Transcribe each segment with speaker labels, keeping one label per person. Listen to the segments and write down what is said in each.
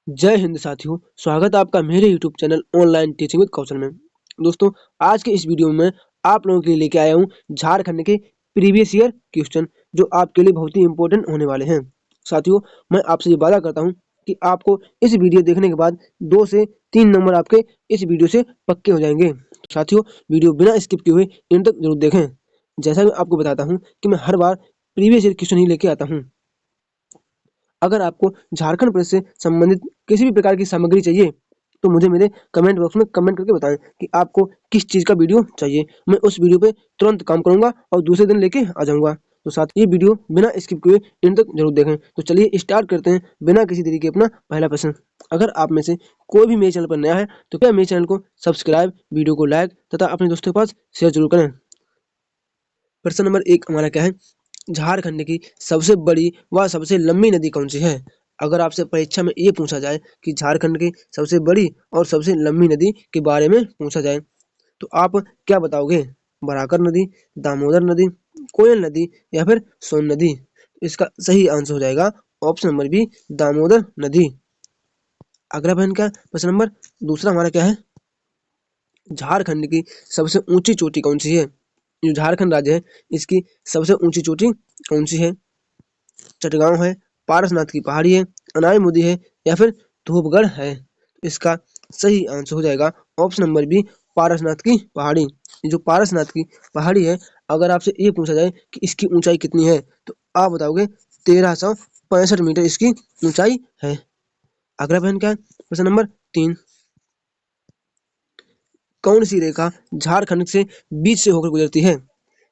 Speaker 1: जय हिंद साथियों, स्वागत है आपका मेरे YouTube channel online teaching with Kaushal में। दोस्तों, आज के इस वीडियो में आप लोगों के लिए लेके आया हूँ झारखंड के प्रीवियस ईयर क्वेश्चन जो आपके लिए बहुत ही इंपॉर्टेंट होने वाले हैं। साथियों, मैं आपसे ये वादा करता हूँ कि आपको इस वीडियो देखने के बाद 2 से 3 नंबर आपके इस वीडियो से पक्के हो जाएंगे। साथियों, वीडियो बिना स्किप किए हुए इन तक जरूर देखें। जैसा कि आपको बताता हूँ कि मैं हर बार प्रीवियस ईयर क्वेश्चन ही लेके आता हूँ। अगर आपको झारखंड प्रेस से संबंधित किसी भी प्रकार की सामग्री चाहिए तो मुझे मेरे कमेंट बॉक्स में कमेंट करके बताएं कि आपको किस चीज़ का वीडियो चाहिए। मैं उस वीडियो पे तुरंत काम करूंगा और दूसरे दिन लेके आ जाऊंगा। तो साथ ये वीडियो बिना स्किप किए इन तक जरूर देखें। तो चलिए स्टार्ट करते हैं बिना किसी देरी के अपना पहला प्रश्न। अगर आप में से कोई भी मेरे चैनल पर नया है तो क्या मेरे चैनल को सब्सक्राइब, वीडियो को लाइक तथा अपने दोस्तों के पास शेयर जरूर करें। प्रश्न नंबर 1 हमारा क्या है? झारखंड की सबसे बड़ी व सबसे लंबी नदी कौन सी है? अगर आपसे परीक्षा में ये पूछा जाए कि झारखंड की सबसे बड़ी और सबसे लंबी नदी के बारे में पूछा जाए तो आप क्या बताओगे? बराकर नदी, दामोदर नदी, कोयल नदी या फिर सोन नदी? इसका सही आंसर हो जाएगा ऑप्शन नंबर बी, दामोदर नदी। अगला प्रश्न क्या है? प्रश्न नंबर दूसरा हमारा क्या है? झारखंड की सबसे ऊंची चोटी कौन सी है? जो झारखंड राज्य है इसकी सबसे ऊंची चोटी कौन सी है? चटगांव है, पारसनाथ की पहाड़ी है, अनाईमुदी है या फिर धूपगढ़ है? इसका सही आंसर हो जाएगा ऑप्शन नंबर बी, पारसनाथ की पहाड़ी। ये जो पारसनाथ की पहाड़ी है, अगर आपसे ये पूछा जाए कि इसकी ऊंचाई कितनी है तो आप बताओगे 1365 मीटर इसकी ऊंचाई है। अगला प्रश्न क्या है? प्रश्न नंबर 3, कौन सी रेखा झारखंड से बीच से होकर गुजरती है?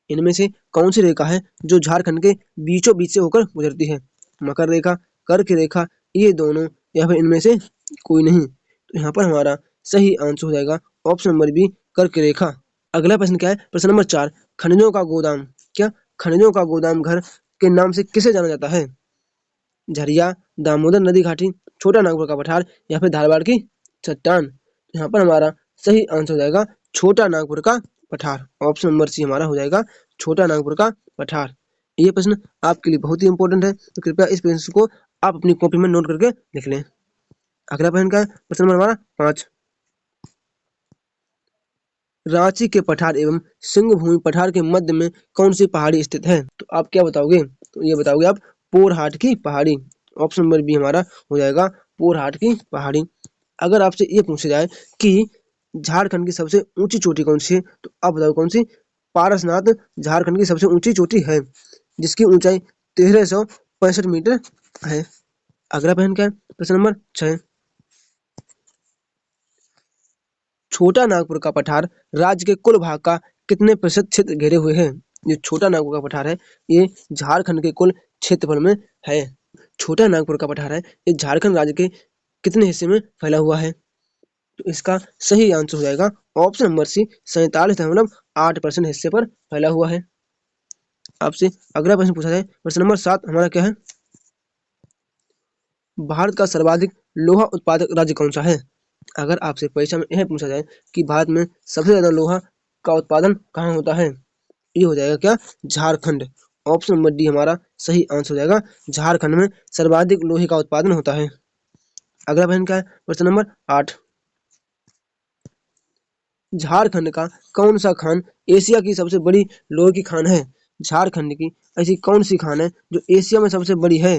Speaker 1: इनमें से कौन सी रेखा है जो झारखंड के बीचों बीच से होकर गुजरती है? मकर रेखा, कर्क रेखा, ये दोनों या फिर इनमें से कोई नहीं? तो यहाँ पर हमारा सही आंसर हो जाएगा ऑप्शन नंबर बी, कर्क रेखा। अगला प्रश्न क्या है? प्रश्न नंबर 4, खनिजों का गोदाम, क्या खनिजों का गोदाम घर के नाम से किसे जाना जाता है? झरिया, दामोदर नदी घाटी, छोटा नागपुर का पठार या फिर धारवाड़ की चट्टान? यहाँ पर हमारा सही आंसर हो जाएगा छोटा नागपुर का पठार। ऑप्शन नंबर सी हमारा हो जाएगा छोटा नागपुर का पठार। ये प्रश्न आपके लिए बहुत ही इंपॉर्टेंट है, तो कृपया इस प्रश्न को आप अपनी कॉपी में नोट करके लिख लें। अगला प्रश्न का प्रश्न नंबर हमारा 5, रांची के पठार एवं सिंहभूमि पठार के मध्य में कौन सी पहाड़ी स्थित है? तो आप क्या बताओगे? तो ये बताओगे आप पोरहाट की पहाड़ी। ऑप्शन नंबर बी हमारा हो जाएगा पोरहाट की पहाड़ी। अगर आपसे ये पूछा जाए कि झारखंड की सबसे ऊंची चोटी कौन सी है तो आप बताओ कौन सी? पारसनाथ झारखंड की सबसे ऊंची चोटी है जिसकी ऊंचाई 1365 मीटर है। अगला प्रश्न क्या है? प्रश्न नंबर 6, छोटा नागपुर का पठार राज्य के कुल भाग का कितने प्रतिशत क्षेत्र घेरे हुए है? ये छोटा नागपुर का पठार है, ये झारखंड के कुल क्षेत्रफल में है। छोटा नागपुर का पठार है, ये झारखंड राज्य के कितने हिस्से में फैला हुआ है? तो इसका सही आंसर हो जाएगा ऑप्शन नंबर सी, 47.8% हिस्से पर फैला हुआ है। आपसे अगला प्रश्न पूछा जाए, प्रश्न नंबर 7 हमारा क्या है? भारत का सर्वाधिक लोहा उत्पादक राज्य कौन सा है? अगर आपसे परीक्षा में यह पूछा जाए कि भारत में सबसे ज्यादा लोहा का उत्पादन कहाँ होता है, ये हो जाएगा क्या? झारखंड। ऑप्शन नंबर डी हमारा सही आंसर हो जाएगा झारखंड में सर्वाधिक लोहे का उत्पादन होता है। अगला प्रश्न क्या है? प्रश्न नंबर 8, झारखंड का कौन सा खान एशिया की सबसे बड़ी लोहे की खान है? झारखंड की ऐसी कौन सी खान है जो एशिया में सबसे बड़ी है?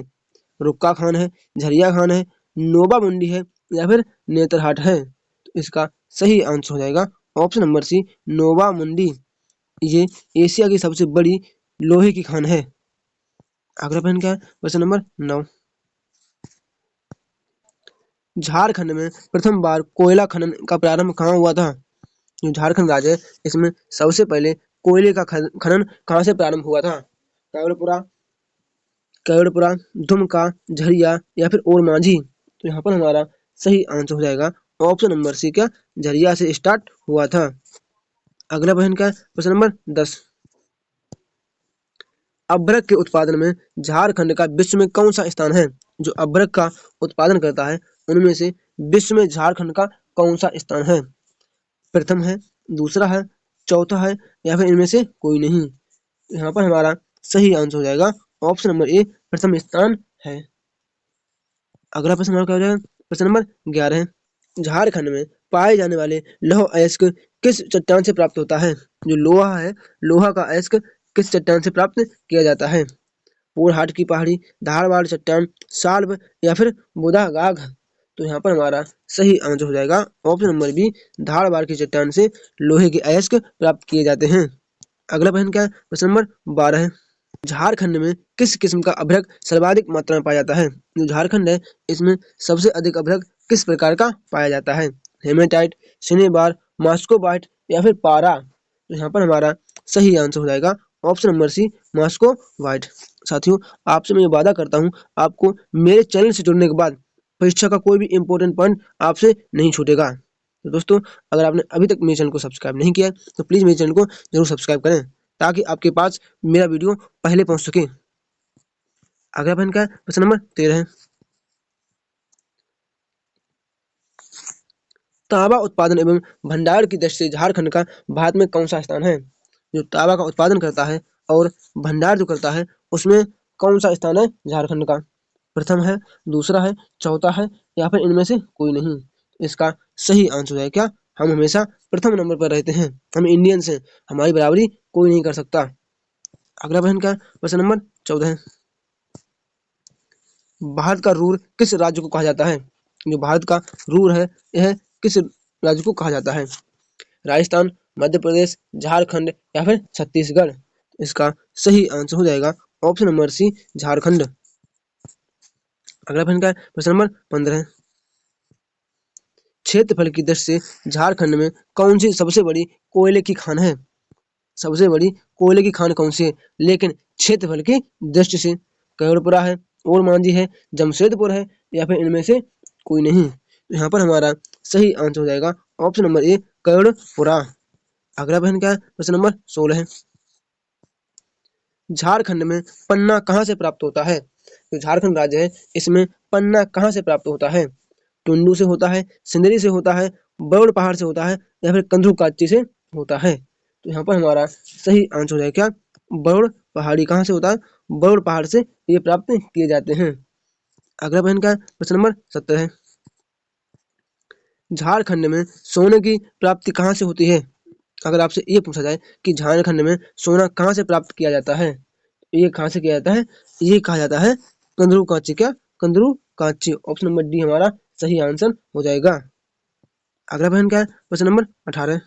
Speaker 1: रुक्का खान है, झरिया खान है, नोबा मुंडी है या फिर नेतरहाट है? तो इसका सही आंसर हो जाएगा ऑप्शन नंबर सी, नोबा मुंडी। ये एशिया की सबसे बड़ी लोहे की खान है। अगला प्रश्न क्या है? प्रश्न नंबर 9, झारखंड में प्रथम बार कोयला खनन का प्रारंभ कहाँ हुआ था? जो झारखंड राज्य है इसमें सबसे पहले कोयले का खनन कहाँ से प्रारंभ हुआ था? केवड़पुरा, केवड़पुरा, दुमका, झरिया या फिर ओरमांझी? तो यहाँ पर हमारा सही आंसर हो जाएगा ऑप्शन नंबर सी, क्या? झरिया से स्टार्ट हुआ था। अगला प्रश्न क्या है? प्रश्न नंबर 10, अभ्रक के उत्पादन में झारखंड का विश्व में कौन सा स्थान है? जो अभ्रक का उत्पादन करता है उनमें से विश्व में झारखंड का कौन सा स्थान है? प्रथम है, दूसरा है, चौथा है या फिर इनमें से कोई नहीं? यहाँ पर हमारा सही आंसर हो जाएगा ऑप्शन नंबर ए, प्रथम स्थान है। अगला प्रश्न हमारा क्या हो जाएगा? प्रश्न नंबर 11 है, झारखंड में पाए जाने वाले लौह अयस्क किस चट्टान से प्राप्त होता है? जो लोहा है, लोहा का अयस्क किस चट्टान से प्राप्त किया जाता है? पोरहाट की पहाड़ी, धारवाड़ चट्टान, साल्व या फिर बुदागाग? तो यहाँ पर हमारा सही आंसर हो जाएगा ऑप्शन नंबर बी, धारवाड़ की चट्टान से लोहे के अयस्क प्राप्त किए जाते हैं। अगला प्रश्न क्या है? प्रश्न नंबर 12 है, झारखंड में किस किस्म का अभ्रक सर्वाधिक मात्रा में पाया जाता है? जो झारखंड है, इसमें सबसे अधिक अभ्रक किस प्रकार का पाया जाता है? हेमेटाइट, सिनेबार, मास्कोबाइट या फिर पारा? तो यहाँ पर हमारा सही आंसर हो जाएगा ऑप्शन नंबर सी, मास्कोबाइट। साथियों, आपसे मैं ये वादा करता हूँ, आपको मेरे चैनल से जुड़ने के बाद परीक्षा का कोई भी इंपॉर्टेंट पॉइंट आपसे नहीं छूटेगा। तो दोस्तों, अगर आपने अभी तक मेरे चैनल को सब्सक्राइब नहीं किया है तो प्लीज़ मेरे चैनल को जरूर सब्सक्राइब करें, ताकि आपके पास मेरा वीडियो पहले पहुंच सके। अगला प्रश्न का प्रश्न नंबर 13 है, तांबा उत्पादन एवं भंडार की दृष्टि से झारखंड का भारत में कौन सा स्थान है? जो तांबा का उत्पादन करता है और भंडार जो करता है, उसमें कौन सा स्थान है झारखंड का? प्रथम है, दूसरा है, चौथा है या फिर इनमें से कोई नहीं? इसका सही आंसर है क्या? हम हमेशा प्रथम नंबर पर रहते हैं, हम इंडियंस हैं, हमारी बराबरी कोई नहीं कर सकता। अगला प्रश्न का प्रश्न नंबर 14 है, भारत का रूर किस राज्य को कहा जाता है? जो भारत का रूर है, यह किस राज्य को कहा जाता है? राजस्थान, मध्य प्रदेश, झारखंड या फिर छत्तीसगढ़? इसका सही आंसर हो जाएगा ऑप्शन नंबर सी, झारखंड। अगला प्रश्न का प्रश्न नंबर 15 है, क्षेत्रफल की दृष्टि से झारखंड में कौन सी सबसे बड़ी कोयले की खान है? सबसे बड़ी कोयले की खान कौन सी है, लेकिन क्षेत्रफल की दृष्टि से? करोड़पुरा है, ओरमांझी है, जमशेदपुर है या फिर इनमें से कोई नहीं? तो यहाँ पर हमारा सही आंसर हो जाएगा ऑप्शन नंबर ए, करोड़पुरा। अगला प्रश्न क्या है? प्रश्न नंबर 16 है, झारखंड में पन्ना कहाँ से प्राप्त होता है? जो झारखंड राज्य है, इसमें पन्ना कहाँ से प्राप्त होता है? टुंडू से होता है, सिंदरी से होता है, बरुड़ पहाड़ से होता है या फिर कंधु काची से होता है? तो यहाँ पर हमारा सही आंसर हो जाएगा क्या? बरुड़ पहाड़ी कहाँ से होता है? बरुड़ पहाड़ से ये प्राप्त किए जाते हैं। अगला प्रश्न का प्रश्न नंबर 17 है, झारखंड में सोने की प्राप्ति कहाँ से होती है? अगर आपसे ये पूछा जाए कि झारखंड में सोना कहाँ से प्राप्त किया जाता है, ये कहाँ से किया जाता है? ये कहा जाता है कंदरू काची। क्या? कंदरू काची। ऑप्शन नंबर डी हमारा सही आंसर हो जाएगा। अगला प्रश्न क्या है? प्रश्न नंबर 18,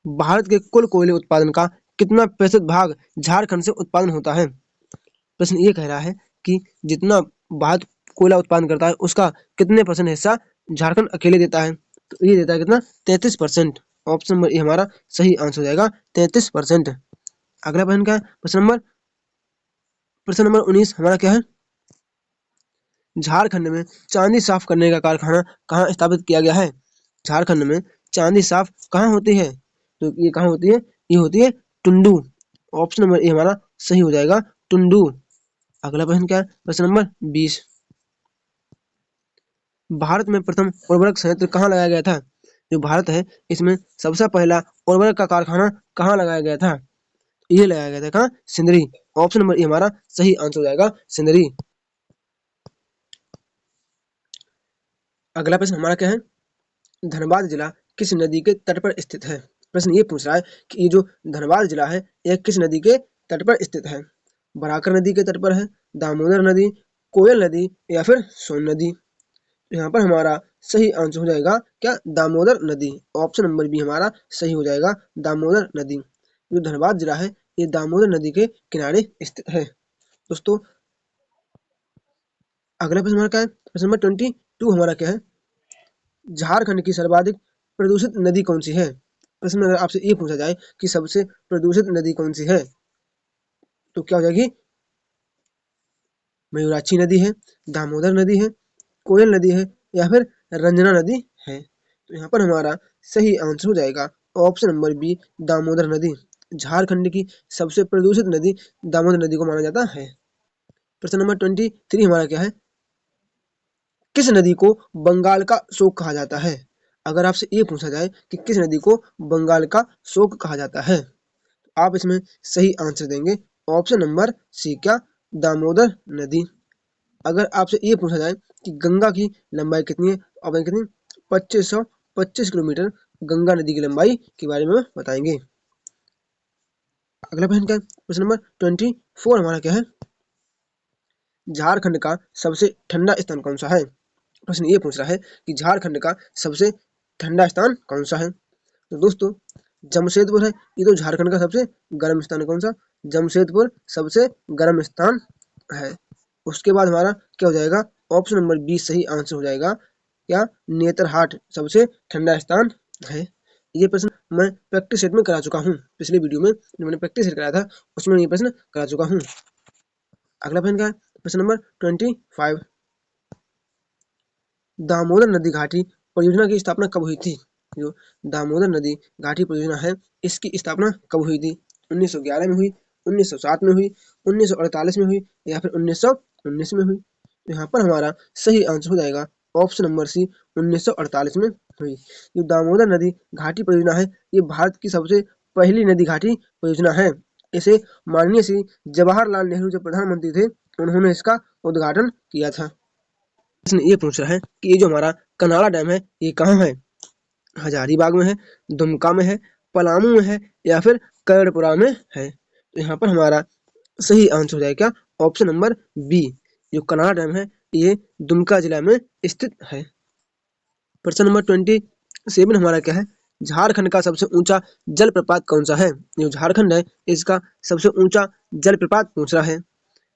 Speaker 1: भारत के कुल कोयले उत्पादन का कितना प्रतिशत भाग झारखंड से उत्पादन होता है? प्रश्न ये कह रहा है कि जितना भारत कोयला उत्पादन करता है, उसका कितने परसेंट हिस्सा झारखंड अकेले देता है? तो ये देता है कितना? 33%। ऑप्शन नंबर ए हमारा सही आंसर हो जाएगा, 33%। अगला प्रश्न क्या है? प्रश्न नंबर 19 हमारा क्या है? झारखंड में चांदी साफ करने का कारखाना कहाँ स्थापित किया गया है? झारखंड में चांदी साफ कहाँ होती है? तो ये कहाँ होती है? ये होती है टुंडू। ऑप्शन नंबर ए हमारा सही हो जाएगा, टुंडू। अगला प्रश्न क्या है? प्रश्न नंबर 20, भारत में प्रथम उर्वरक संयंत्र कहाँ लगाया गया था? जो भारत है, इसमें सबसे पहला उर्वरक का कारखाना कहाँ लगाया गया था? ये लगाया गया था कहाँ? सिंदरी। ऑप्शन नंबर ए हमारा सही आंसर हो जाएगा, सिंदरी। अगला प्रश्न हमारा क्या है? धनबाद जिला किस नदी के तट पर स्थित है? प्रश्न ये पूछ रहा है कि ये जो धनबाद जिला है, यह किस नदी के तट पर स्थित है? बराकर नदी के तट पर है, दामोदर नदी, कोयल नदी या फिर सोन नदी? तो यहाँ पर हमारा सही आंसर हो जाएगा क्या? दामोदर नदी। ऑप्शन नंबर बी हमारा सही हो जाएगा, दामोदर नदी। जो धनबाद जिला है, ये दामोदर नदी के किनारे स्थित है। दोस्तों, अगला प्रश्न हमारा क्या है? प्रश्न नंबर 22 हमारा क्या है? झारखंड की सर्वाधिक प्रदूषित नदी कौन सी है? प्रश्न में अगर आपसे ये पूछा जाए कि सबसे प्रदूषित नदी कौन सी है, तो क्या हो जाएगी? मयूराक्षी नदी है, दामोदर नदी है, कोयल नदी है या फिर रंजना नदी है? तो यहाँ पर हमारा सही आंसर हो जाएगा ऑप्शन नंबर बी, दामोदर नदी। झारखंड की सबसे प्रदूषित नदी दामोदर नदी को माना जाता है। प्रश्न नंबर 23 हमारा क्या है? किस नदी को बंगाल का शोक कहा जाता है? अगर आपसे ये पूछा जाए कि किस नदी को बंगाल का शोक कहा जाता है, तो आप इसमें सही आंसर देंगे ऑप्शन नंबर सी, क्या? दामोदर नदी। अगर आपसे ये पूछा जाए कि गंगा की लंबाई कितनी है, अब कितनी 2525 किलोमीटर गंगा नदी की लंबाई के बारे में बताएंगे। अगला प्रश्न क्या है, प्रश्न नंबर 24 हमारा क्या है, झारखंड का सबसे ठंडा स्थान कौन सा है। प्रश्न ये पूछ रहा है कि झारखंड का सबसे ठंडा स्थान कौन सा है। तो दोस्तों जमशेदपुर है, ये तो झारखंड का सबसे गर्म स्थान है। कौन सा, जमशेदपुर सबसे गर्म स्थान है। उसके बाद हमारा क्या हो जाएगा, ऑप्शन नंबर बी सही आंसर हो जाएगा। क्या, नेतरहाट सबसे ठंडा स्थान है। ये प्रश्न मैं प्रैक्टिस सेट में करा चुका हूँ, पिछले वीडियो में जो मैंने प्रैक्टिस सेट कराया था उसमें ये प्रश्न करा चुका हूँ। अगला प्रश्न क्या है, प्रश्न नंबर 25, दामोदर नदी घाटी परियोजना की स्थापना कब हुई थी। जो दामोदर नदी घाटी परियोजना है, इसकी स्थापना कब हुई थी। 1911 में हुई, 1907 में हुई, 1948 में हुई, या फिर 1919 में हुई। तो यहाँ पर हमारा सही आंसर हो जाएगा ऑप्शन नंबर सी, 1948 में हुई। जो दामोदर नदी घाटी परियोजना है, ये भारत की सबसे पहली नदी घाटी परियोजना है। इसे माननीय श्री जवाहरलाल नेहरू जब प्रधानमंत्री थे, उन्होंने इसका उद्घाटन किया था। प्रश्न ये पूछ रहा है कि ये जो हमारा कनाला डैम है, ये कहाँ है। हजारीबाग में है, दुमका में है, पलामू में है, या फिर कर्णपुरा में है। तो यहाँ पर हमारा सही आंसर हो जाएगा ऑप्शन नंबर बी। जो कनाला डैम है, ये दुमका जिला में स्थित है। प्रश्न नंबर 27 हमारा क्या है, झारखंड का सबसे ऊंचा जलप्रपात कौन सा है। जो झारखंड है, इसका सबसे ऊंचा जलप्रपात पूछ रहा है।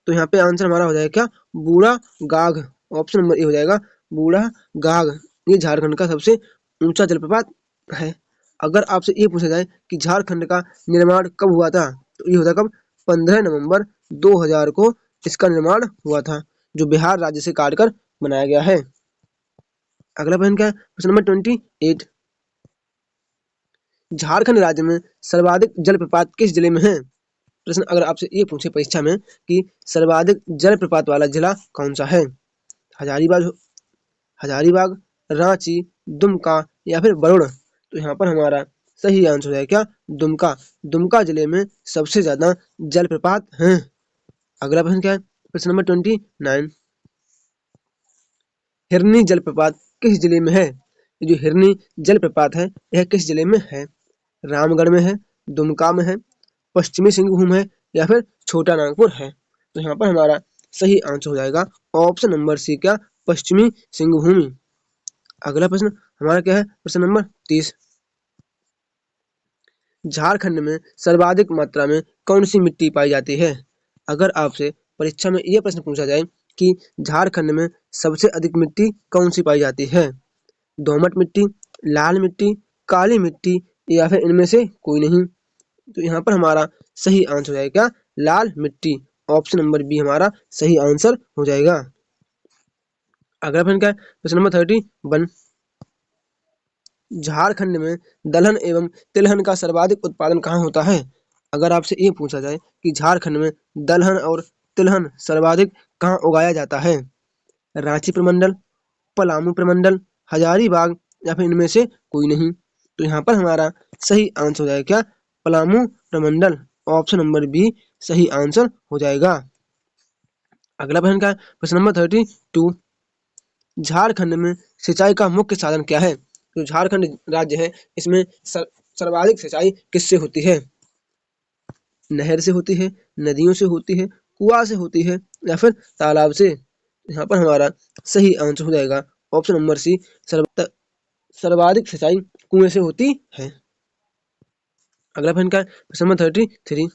Speaker 1: तो यहाँ पे आंसर हमारा हो जाएगा क्या, बूढ़ा गाघ। ऑप्शन नंबर ए हो जाएगा बूढ़ा गाघ। ये झारखंड का सबसे ऊंचा जलप्रपात है। अगर आपसे ये पूछा जाए कि झारखंड का निर्माण कब हुआ था, तो ये होता कब, 15 नवंबर 2000 को इसका निर्माण हुआ था, जो बिहार राज्य से काटकर बनाया गया है। अगला प्रश्न क्या है, प्रश्न नंबर 28, झारखंड राज्य में सर्वाधिक जलप्रपात किस जिले में है। प्रश्न अगर आपसे ये पूछे परीक्षा में कि सर्वाधिक जलप्रपात वाला जिला कौन सा है, हजारीबाग हजारीबाग, रांची, दुमका, या फिर बरुण। तो यहाँ पर हमारा सही आंसर है क्या, दुमका। दुमका जिले में सबसे ज्यादा जलप्रपात हैं। अगला प्रश्न क्या है, प्रश्न नंबर 29, हिरनी जलप्रपात किस जिले में है। ये जो हिरनी जलप्रपात है, यह किस जिले में है। रामगढ़ में है, दुमका में है, पश्चिमी सिंहभूम है, या फिर छोटा नागपुर है। तो यहाँ पर हमारा सही आंसर हो जाएगा ऑप्शन नंबर सी, क्या, पश्चिमी सिंहभूमि। अगला प्रश्न हमारा क्या है, प्रश्न नंबर 30, झारखंड में सर्वाधिक मात्रा में कौन सी मिट्टी पाई जाती है। अगर आपसे परीक्षा में यह प्रश्न पूछा जाए कि झारखंड में सबसे अधिक मिट्टी कौन सी पाई जाती है, दोमट मिट्टी, लाल मिट्टी, काली मिट्टी, या फिर इनमें से कोई नहीं। तो यहाँ पर हमारा सही आंसर हो जाएगा लाल मिट्टी। ऑप्शन नंबर बी हमारा सही आंसर हो जाएगा। अगला प्रश्न क्या है, प्रश्न नंबर 31, झारखंड में दलहन एवं तिलहन का सर्वाधिक उत्पादन कहाँ होता है। अगर आपसे ये पूछा जाए कि झारखंड में दलहन और तिलहन सर्वाधिक कहाँ उगाया जाता है, रांची प्रमंडल, पलामू प्रमंडल, हजारीबाग, या फिर इनमें से कोई नहीं। तो यहाँ पर हमारा सही आंसर हो जाएगा क्या, पलामू प्रमंडल। ऑप्शन नंबर बी सही आंसर हो जाएगा। अगला प्रश्न क्या है, प्रश्न नंबर 32, झारखंड में सिंचाई का मुख्य साधन क्या है। जो झारखंड राज्य है, इसमें सर्वाधिक सिंचाई किससे होती है, नहर से होती है, नदियों से होती है, कुआं से होती है, या फिर तालाब से। यहाँ पर हमारा सही आंसर हो जाएगा ऑप्शन नंबर सी, सर्वाधिक सिंचाई कुएं से होती है। अगला प्रश्न क्या है, प्रश्न नंबर 33,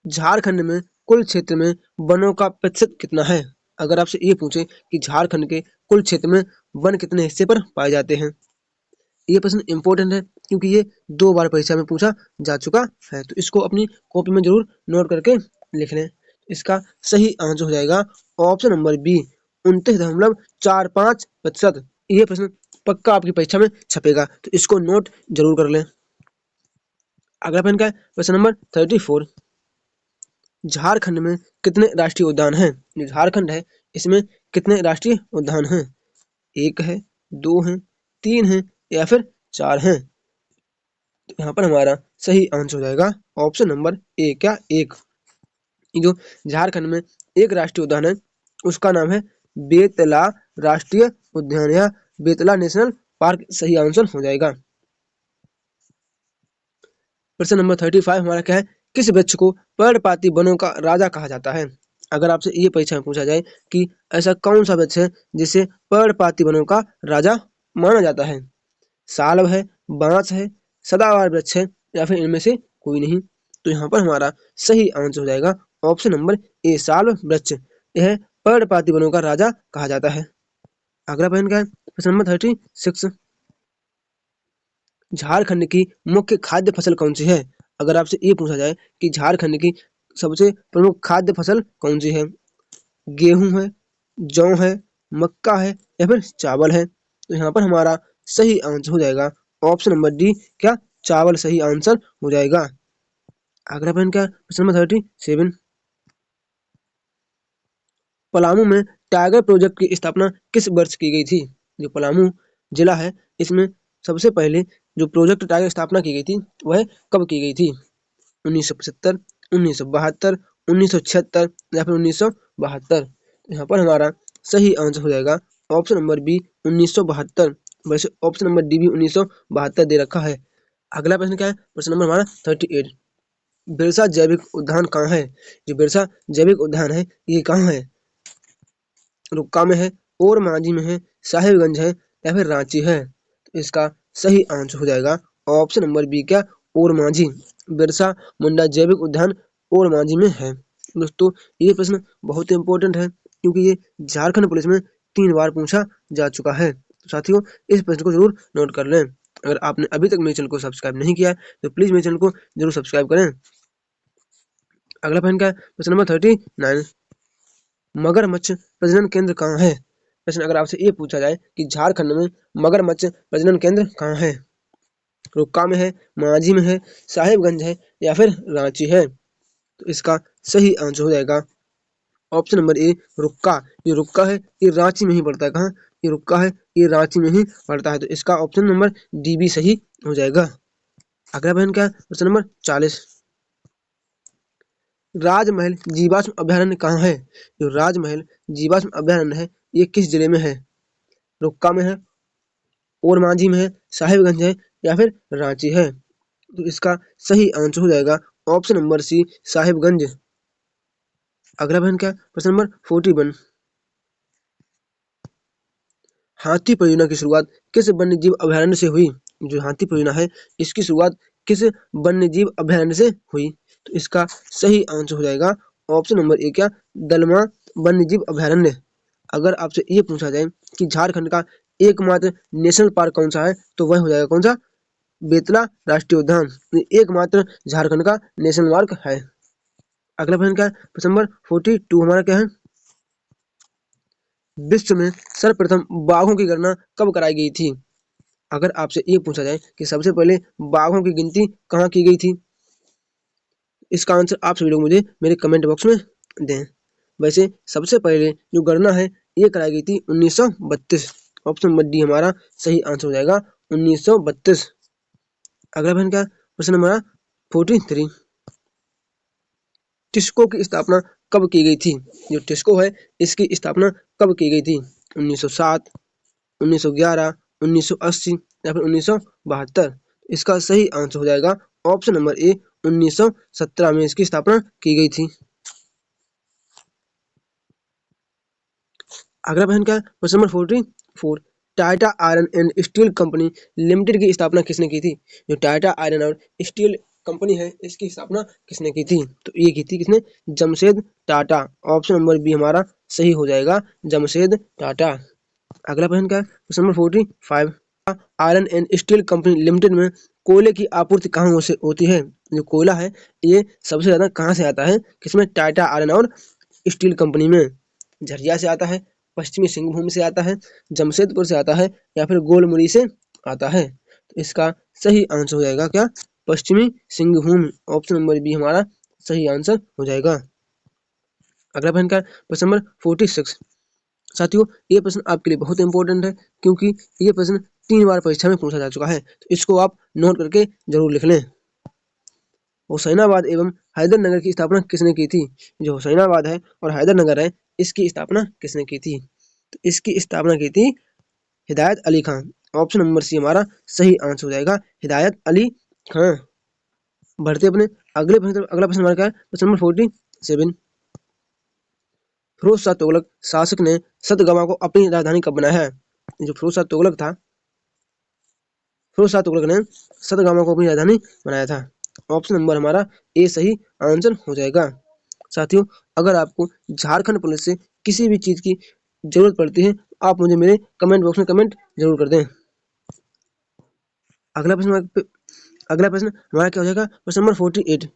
Speaker 1: झारखंड में कुल क्षेत्र में वनों का प्रतिशत कितना है। अगर आपसे ये पूछे कि झारखंड के कुल क्षेत्र में वन कितने हिस्से पर पाए जाते हैं, ये प्रश्न इंपॉर्टेंट है क्योंकि ये 2 बार परीक्षा में पूछा जा चुका है। तो इसको अपनी कॉपी में जरूर नोट करके लिख लें। इसका सही आंसर हो जाएगा ऑप्शन नंबर बी, 29.45%। ये प्रश्न पक्का आपकी परीक्षा में छपेगा, तो इसको नोट जरूर कर लें। अगला प्रश्न क्या है, प्रश्न नंबर 34, झारखंड में कितने राष्ट्रीय उद्यान हैं। जो झारखंड है, इसमें कितने राष्ट्रीय उद्यान हैं, 1 है, 2 हैं, 3 हैं, या फिर 4 हैं। तो यहाँ पर हमारा सही आंसर हो जाएगा ऑप्शन नंबर ए, क्या, 1। जो झारखंड में एक राष्ट्रीय उद्यान है, उसका नाम है बेतला राष्ट्रीय उद्यान या बेतला नेशनल पार्क सही आंसर हो जाएगा। प्रश्न नंबर 35 हमारा क्या है, किस वृक्ष को पर्णपाती वनों का राजा कहा जाता है। अगर आपसे ये परीक्षा में पूछा जाए कि ऐसा कौन सा वृक्ष है जिसे पर्णपाती वनों का राजा माना जाता है, साल है, बांस है, सदाबहार वृक्ष है या फिर इनमें से कोई नहीं, तो यहाँ पर हमारा सही आंसर हो जाएगा ऑप्शन नंबर ए, साल वृक्ष। यह पर्णपाती वनों का राजा कहा जाता है। अगला प्रश्न क्या है, प्रश्न नंबर 36, झारखंड की मुख्य खाद्य फसल कौन सी है। अगर आपसे ये पूछा जाए कि झारखंड की सबसे प्रमुख खाद्य फसल कौन सी है, गेहूं है, जौ है, मक्का है या फिर चावल है, तो यहाँ पर हमारा सही आंसर हो जाएगा ऑप्शन नंबर डी, क्या चावल सही आंसर हो जाएगा। अगला प्रश्न क्या है, प्रश्न नंबर 37, पलामू में टाइगर प्रोजेक्ट की स्थापना किस वर्ष की गई थी। जो पलामू जिला है, इसमें सबसे पहले जो प्रोजेक्ट टाइगर स्थापना की गई थी वह कब की गई थी, 1975, 1972, 1976 या फिर 1972। यहाँ पर हमारा सही आंसर हो जाएगा ऑप्शन नंबर बी, 1972। वैसे ऑप्शन नंबर डी भी 1972 दे रखा है। अगला प्रश्न क्या है, प्रश्न नंबर हमारा 38, बिरसा जैविक उद्यान कहाँ है। जो बिरसा जैविक उद्यान है ये कहाँ है, रुक्का में है, और मांझी में है, साहिबगंज है या फिर रांची है, तो इसका सही आंसर हो जाएगा ऑप्शन नंबर बी, क्या और मांझी। बिरसा मुंडा जैविक उद्यान और मांझी में है। दोस्तों ये प्रश्न बहुत इंपॉर्टेंट है क्योंकि ये झारखंड पुलिस में 3 बार पूछा जा चुका है, तो साथियों इस प्रश्न को जरूर नोट कर लें। अगर आपने अभी तक मेरे चैनल को सब्सक्राइब नहीं किया है तो प्लीज मेरे चैनल को जरूर सब्सक्राइब करें। अगला प्रश्न क्या है, प्रश्न नंबर 39, मगरमच्छ प्रजनन केंद्र कहाँ है। प्रश्न अगर आपसे ये पूछा जाए कि झारखंड में मगरमच्छ प्रजनन केंद्र कहाँ है, रुक्का में है, मांझी में है, साहिबगंज है या फिर रांची है, तो इसका सही आंसर हो जाएगा ऑप्शन नंबर ए, रुक्का। ये रुक्का है ये रांची में ही पड़ता है, कहाँ, ये रुक्का है ये रांची में ही पड़ता है, तो इसका ऑप्शन नंबर डी भी सही हो जाएगा। अगला प्रश्न क्या है, प्रश्न नंबर 40, राजमहल जीवाश्म अभयारण्य कहाँ है। जो राजमहल जीवाश्म अभयारण्य है ये किस जिले में है, रुक्का में है, और मांझी में है, साहिबगंज है या फिर रांची है, तो इसका सही आंसर हो जाएगा ऑप्शन नंबर सी, साहिबगंज। अगला प्रश्न क्या, प्रश्न नंबर 41, हाथी परियोजना की शुरुआत किस वन्य जीव अभयारण्य से हुई। जो हाथी परियोजना है इसकी शुरुआत किस वन्य जीव अभयारण्य से हुई, तो इसका सही आंसर हो जाएगा ऑप्शन नंबर ए, क्या दलमा वन्य जीव अभयारण्य। अगर आपसे ये पूछा जाए कि झारखंड का एकमात्र नेशनल पार्क कौन सा है, तो वह हो जाएगा कौन सा, बेतला राष्ट्रीय उद्यान, एकमात्र झारखंड का नेशनल पार्क है। अगला प्रश्न क्या है, प्रश्न नंबर 42 हमारा क्या है, विश्व में सर्वप्रथम बाघों की गणना कब कराई गई थी। अगर आपसे ये पूछा जाए कि सबसे पहले बाघों की गिनती कहाँ की गई थी, इसका आंसर आप सभी लोग मुझे मेरे कमेंट बॉक्स में दें। वैसे सबसे पहले जो गणना है ये कराई गई थी 1932, ऑप्शन नंबर डी हमारा सही आंसर हो जाएगा 1932। अगला प्रश्न क्या, प्रश्न नंबर 43, टिस्को की स्थापना कब की गई थी। जो टिस्को है इसकी स्थापना कब की गई थी, 1907, 1911, 1980 या फिर 1972, इसका सही आंसर हो जाएगा ऑप्शन नंबर ए, 1917 में इसकी स्थापना की गई थी। अगला प्रश्न क्या है, प्रश्न number 44, Tata iron and steel company limited की स्थापना किसने की थी। जो टाटा आयरन और स्टील कंपनी है इसकी स्थापना किसने की थी, तो ये की थी किसने, Jamshed Tata. Option number B हमारा सही हो जाएगा, जमशेद टाटा। अगला प्रश्न क्या है, प्रश्न number 45, iron and steel company limited में कोयले की आपूर्ति कहाँ से होती है। जो कोयला है ये सबसे ज्यादा कहाँ से आता है, किसमें, टाटा आयरन और स्टील कंपनी में। झरिया से आता है, पश्चिमी सिंहभूम से आता है, जमशेदपुर से आता है या फिर गोलमुरी से आता है, तो इसका सही आंसर हो जाएगा क्या, पश्चिमी सिंहभूम। ऑप्शन नंबर बी हमारा सही आंसर हो जाएगा। अगला प्रश्न का प्रश्न नंबर 46, साथियों ये प्रश्न आपके लिए बहुत इंपॉर्टेंट है क्योंकि ये प्रश्न 3 बार परीक्षा में पूछा जा चुका है, तो इसको आप नोट करके जरूर लिख लें। हुसैनाबाद एवं हैदरनगर की स्थापना किसने की थी? जो हुसैनाबाद है और हैदरनगर है, इसकी स्थापना किसने की थी? तो इसकी स्थापना की थी Hidayat Ali Khan. Option number C हमारा सही आंसर हो जाएगा, हिदायत अली खान। बढ़ते अपने अगले प्रश्न। अगला प्रश्न हमारा क्या है? प्रश्न नंबर 47। फिरोज शाह तुगलक शासक ने सतगावा को अपनी राजधानी कब बनाया है? जो फिरोज शाह तुगलक था, फिरोज शाह तुगलक ने सतगावा को अपनी राजधानी बनाया था। ऑप्शन नंबर हमारा ए सही आंसर हो जाएगा। साथियों, अगर आपको झारखंड पुलिस से किसी भी चीज की जरूरत पड़ती है, आप मुझे मेरे कमेंट बॉक्स में कमेंट जरूर कर दें। अगला प्रश्न हमारा क्या हो जाएगा? प्रश्न नंबर 48।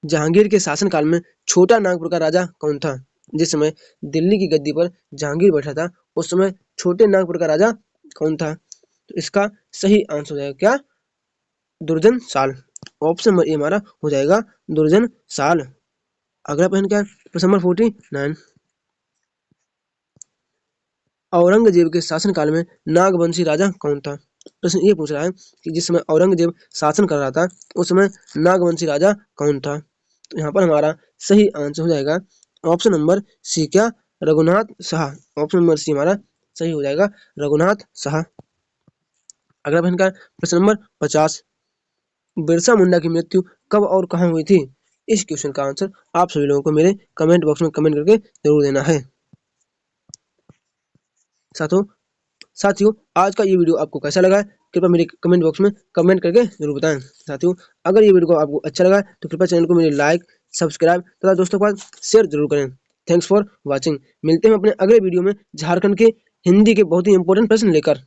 Speaker 1: जहांगीर के शासनकाल में छोटा नागपुर का राजा कौन था? जिस समय दिल्ली की गद्दी पर जहांगीर बैठा था, उस समय छोटे नागपुर का राजा कौन था? तो इसका सही आंसर हो जाएगा क्या? दुर्जन साल। ऑप्शन नंबर ए हमारा हो जाएगा दुर्जन साल। अगला प्रश्न क्या है? प्रश्न नंबर 49। औरंगजेब के शासनकाल में नागवंशी राजा कौन था? प्रश्न ये पूछ रहा है कि जिस समय औरंगजेब शासन कर रहा था, उस समय नागवंशी राजा कौन था? तो यहाँ पर हमारा सही आंसर हो जाएगा ऑप्शन नंबर सी क्या? Raghunath Shah. Option number C हमारा सही हो जाएगा, रघुनाथ शाह। अगला प्रश्न का प्रश्न नंबर 50। बिरसा मुंडा की मृत्यु कब और कहाँ हुई थी? इस क्वेश्चन का आंसर आप सभी लोगों को मेरे कमेंट बॉक्स में कमेंट करके जरूर देना है। साथियों साथियों आज का ये वीडियो आपको कैसा लगा है, कृपया मेरे कमेंट बॉक्स में कमेंट करके जरूर बताएं। साथियों, अगर ये वीडियो आपको अच्छा लगा तो कृपया चैनल को मेरे लाइक, सब्सक्राइब तथा दोस्तों के पास शेयर जरूर करें। Thanks for watching. मिलते हैं अपने अगले वीडियो में झारखंड के हिंदी के बहुत ही इंपॉर्टेंट प्रश्न लेकर।